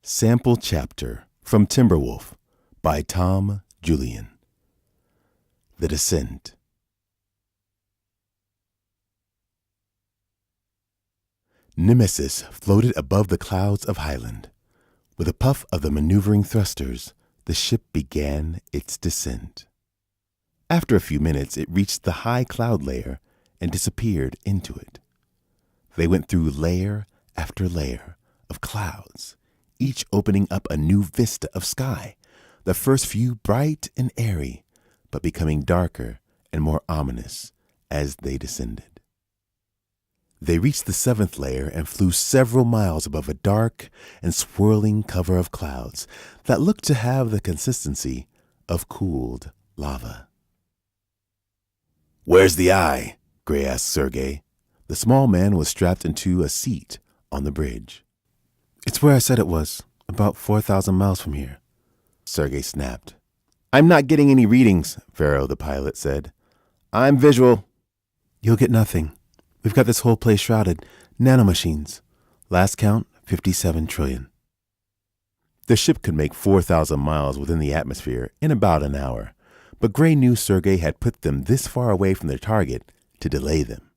Sample chapter from Timberwolf by Tom Julian. The Descent. Nemesis floated above the clouds of Highland. With a puff of the maneuvering thrusters, the ship began its descent. After a few minutes, it reached the high cloud layer and disappeared into it. They went through layer after layer of clouds, each opening up a new vista of sky, the first few bright and airy, but becoming darker and more ominous as they descended. They reached the seventh layer and flew several miles above a dark and swirling cover of clouds that looked to have the consistency of cooled lava. "Where's the eye?" Gray asked Sergey. The small man was strapped into a seat on the bridge. "It's where I said it was, about 4,000 miles from here," Sergey snapped. "I'm not getting any readings," Pharaoh the pilot said. "I'm visual." "You'll get nothing. We've got this whole place shrouded. Nanomachines. Last count, 57 trillion. The ship could make 4,000 miles within the atmosphere in about an hour, but Gray knew Sergey had put them this far away from their target to delay them.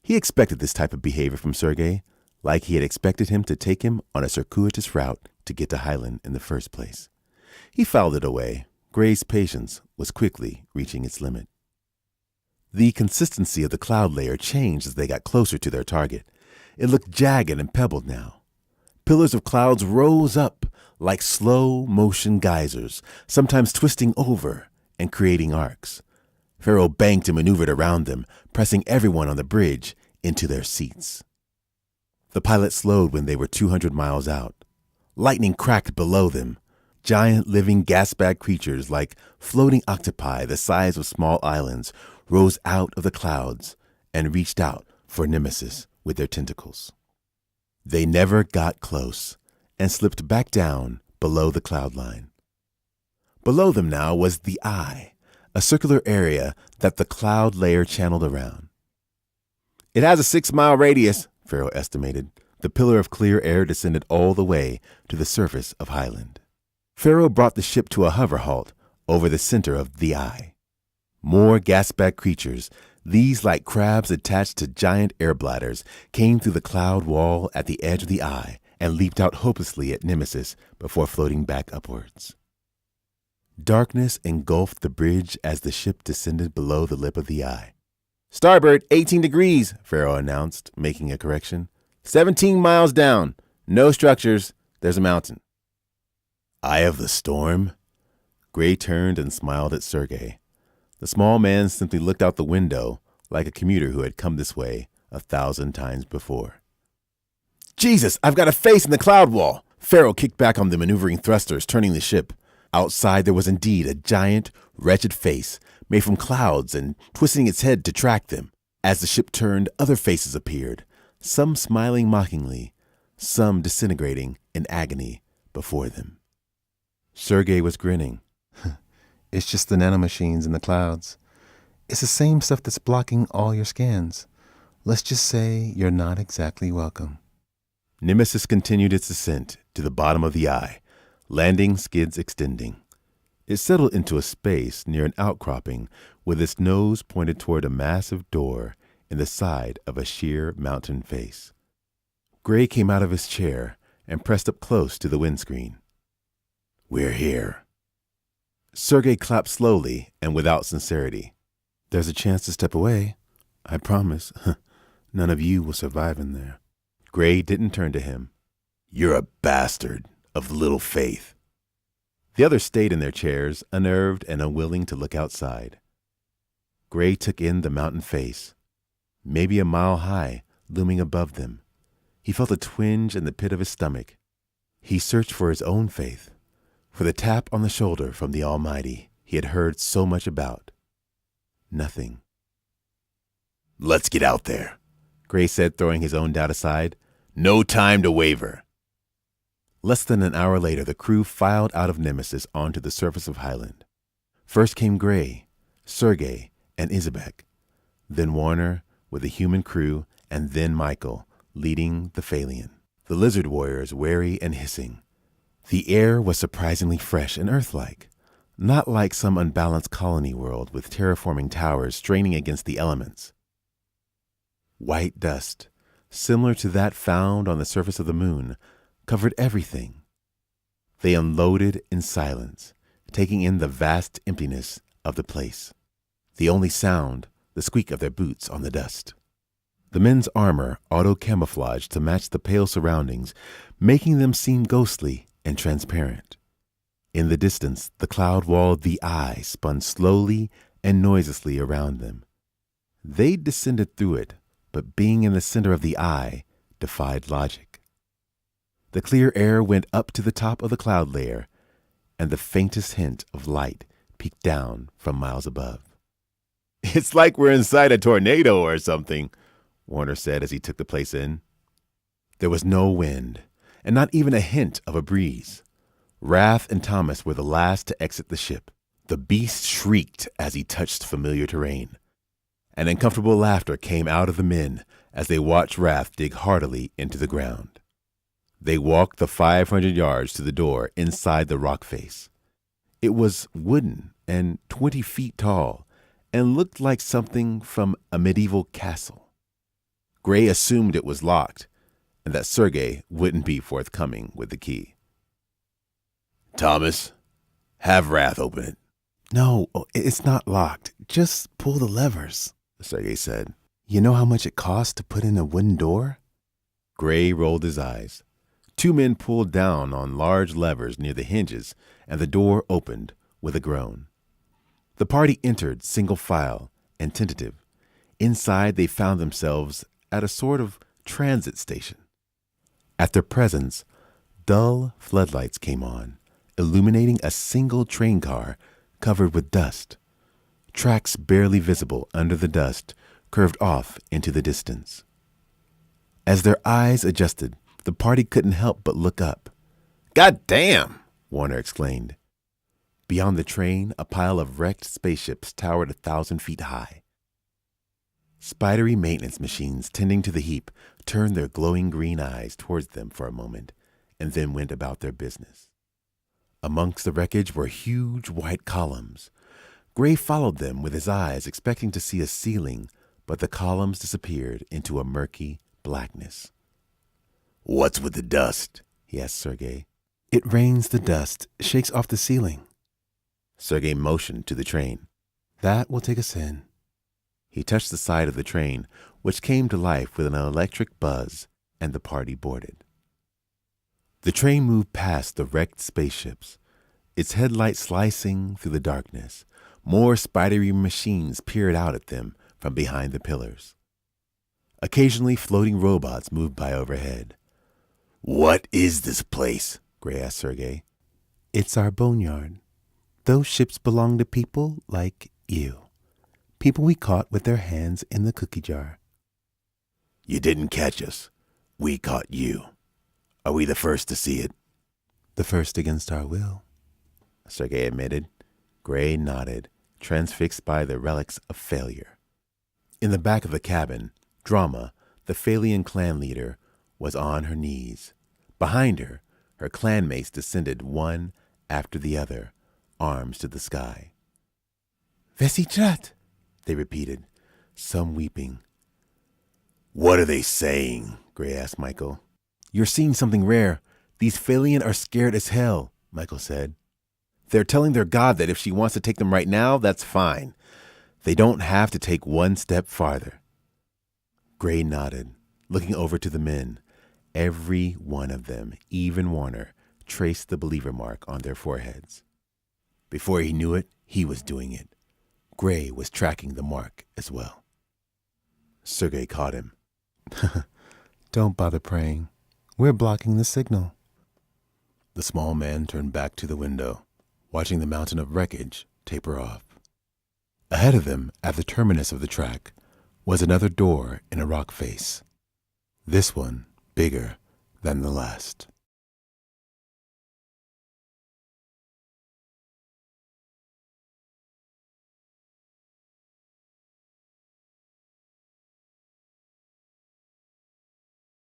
He expected this type of behavior from Sergey, like he had expected him to take him on a circuitous route to get to Highland in the first place. He filed it away. Gray's patience was quickly reaching its limit. The consistency of the cloud layer changed as they got closer to their target. It looked jagged and pebbled now. Pillars of clouds rose up like slow-motion geysers, sometimes twisting over and creating arcs. Pharaoh banked and maneuvered around them, pressing everyone on the bridge into their seats. The pilot slowed when they were 200 miles out. Lightning cracked below them. Giant living gas-bag creatures like floating octopi the size of small islands rose out of the clouds and reached out for Nemesis with their tentacles. They never got close and slipped back down below the cloud line. Below them now was the eye, a circular area that the cloud layer channeled around. "It has a 6-mile radius," Pharaoh estimated. The pillar of clear air descended all the way to the surface of Highland. Pharaoh brought the ship to a hover halt over the center of the eye. More gas-bag creatures, these like crabs attached to giant air bladders, came through the cloud wall at the edge of the eye and leaped out hopelessly at Nemesis before floating back upwards. Darkness engulfed the bridge as the ship descended below the lip of the eye. "Starboard, 18 degrees, Pharaoh announced, making a correction. 17 miles down. No structures. There's a mountain." "Eye of the storm?" Gray turned and smiled at Sergey. The small man simply looked out the window like a commuter who had come this way 1,000 times before. "Jesus, I've got a face in the cloud wall!" Pharaoh kicked back on the maneuvering thrusters, turning the ship. Outside there was indeed a giant, wretched face made from clouds and twisting its head to track them. As the ship turned, other faces appeared, some smiling mockingly, some disintegrating in agony before them. Sergey was grinning. "It's just the nanomachines in the clouds. It's the same stuff that's blocking all your scans. Let's just say you're not exactly welcome." Nemesis continued its descent to the bottom of the eye, landing skids extending. It settled into a space near an outcropping with its nose pointed toward a massive door in the side of a sheer mountain face. Gray came out of his chair and pressed up close to the windscreen. "We're here." Sergey clapped slowly and without sincerity. "There's a chance to step away. I promise. None of you will survive in there." Gray didn't turn to him. "You're a bastard of little faith." The others stayed in their chairs, unnerved and unwilling to look outside. Gray took in the mountain face, maybe a mile high, looming above them. He felt a twinge in the pit of his stomach. He searched for his own faith, for the tap on the shoulder from the Almighty he had heard so much about. Nothing. "Let's get out there," Gray said, throwing his own doubt aside. "No time to waver." Less than an hour later, the crew filed out of Nemesis onto the surface of Highland. First came Gray, Sergey, and Izabek, then Warner with a human crew, and then Michael, leading the Phalian. The lizard warriors, wary and hissing, The air was surprisingly fresh and Earth-like, not like some unbalanced colony world with terraforming towers straining against the elements. White dust, similar to that found on the surface of the moon, covered everything. They unloaded in silence, taking in the vast emptiness of the place. The only sound, the squeak of their boots on the dust. The men's armor auto-camouflaged to match the pale surroundings, making them seem ghostly and transparent. In the distance, the cloud wall of the eye spun slowly and noiselessly around them. They descended through it, but being in the center of the eye defied logic. The clear air went up to the top of the cloud layer, and the faintest hint of light peeked down from miles above. "It's like we're inside a tornado or something," Warner said as he took the place in. There was no wind, and not even a hint of a breeze. Wrath and Thomas were the last to exit the ship. The beast shrieked as he touched familiar terrain. An uncomfortable laughter came out of the men as they watched Wrath dig heartily into the ground. They walked the 500 yards to the door inside the rock face. It was wooden and 20 feet tall and looked like something from a medieval castle. Gray assumed it was locked and that Sergei wouldn't be forthcoming with the key. "Thomas, have Wrath open it." "No, it's not locked. Just pull the levers," Sergei said. "You know how much it costs to put in a wooden door?" Gray rolled his eyes. 2 men pulled down on large levers near the hinges, and the door opened with a groan. The party entered single file and tentative. Inside, they found themselves at a sort of transit station. At their presence, dull floodlights came on, illuminating a single train car covered with dust. Tracks barely visible under the dust curved off into the distance. As their eyes adjusted, the party couldn't help but look up. "God damn!" Warner exclaimed. Beyond the train, a pile of wrecked spaceships towered 1,000 feet high. Spidery maintenance machines tending to the heap turned their glowing green eyes towards them for a moment and then went about their business. Amongst the wreckage were huge white columns. Gray followed them with his eyes, expecting to see a ceiling, but the columns disappeared into a murky blackness. "What's with the dust?" he asked Sergei. "It rains the dust, shakes off the ceiling." Sergei motioned to the train. "That will take us in." He touched the side of the train, which came to life with an electric buzz, and the party boarded. The train moved past the wrecked spaceships, its headlights slicing through the darkness. More spidery machines peered out at them from behind the pillars. Occasionally, floating robots moved by overhead. "What is this place?" Gray asked Sergei. "It's our boneyard. Those ships belong to people like you. People we caught with their hands in the cookie jar." "You didn't catch us. We caught you. Are we the first to see it?" "The first against our will," Sergei admitted. Gray nodded, transfixed by the relics of failure. In the back of the cabin, Drama, the Phalian clan leader, was on her knees. Behind her, her clanmates descended one after the other, arms to the sky. "Vesichat," they repeated, some weeping. "What are they saying?" Gray asked Michael. "You're seeing something rare. These Phalian are scared as hell," Michael said. "They're telling their god that if she wants to take them right now, that's fine. They don't have to take one step farther." Gray nodded, looking over to the men. Every one of them, even Warner, traced the believer mark on their foreheads. Before he knew it, he was doing it. Gray was tracking the mark as well. Sergei caught him. "Don't bother praying. We're blocking the signal." The small man turned back to the window, watching the mountain of wreckage taper off. Ahead of them, at the terminus of the track, was another door in a rock face. This one bigger than the last.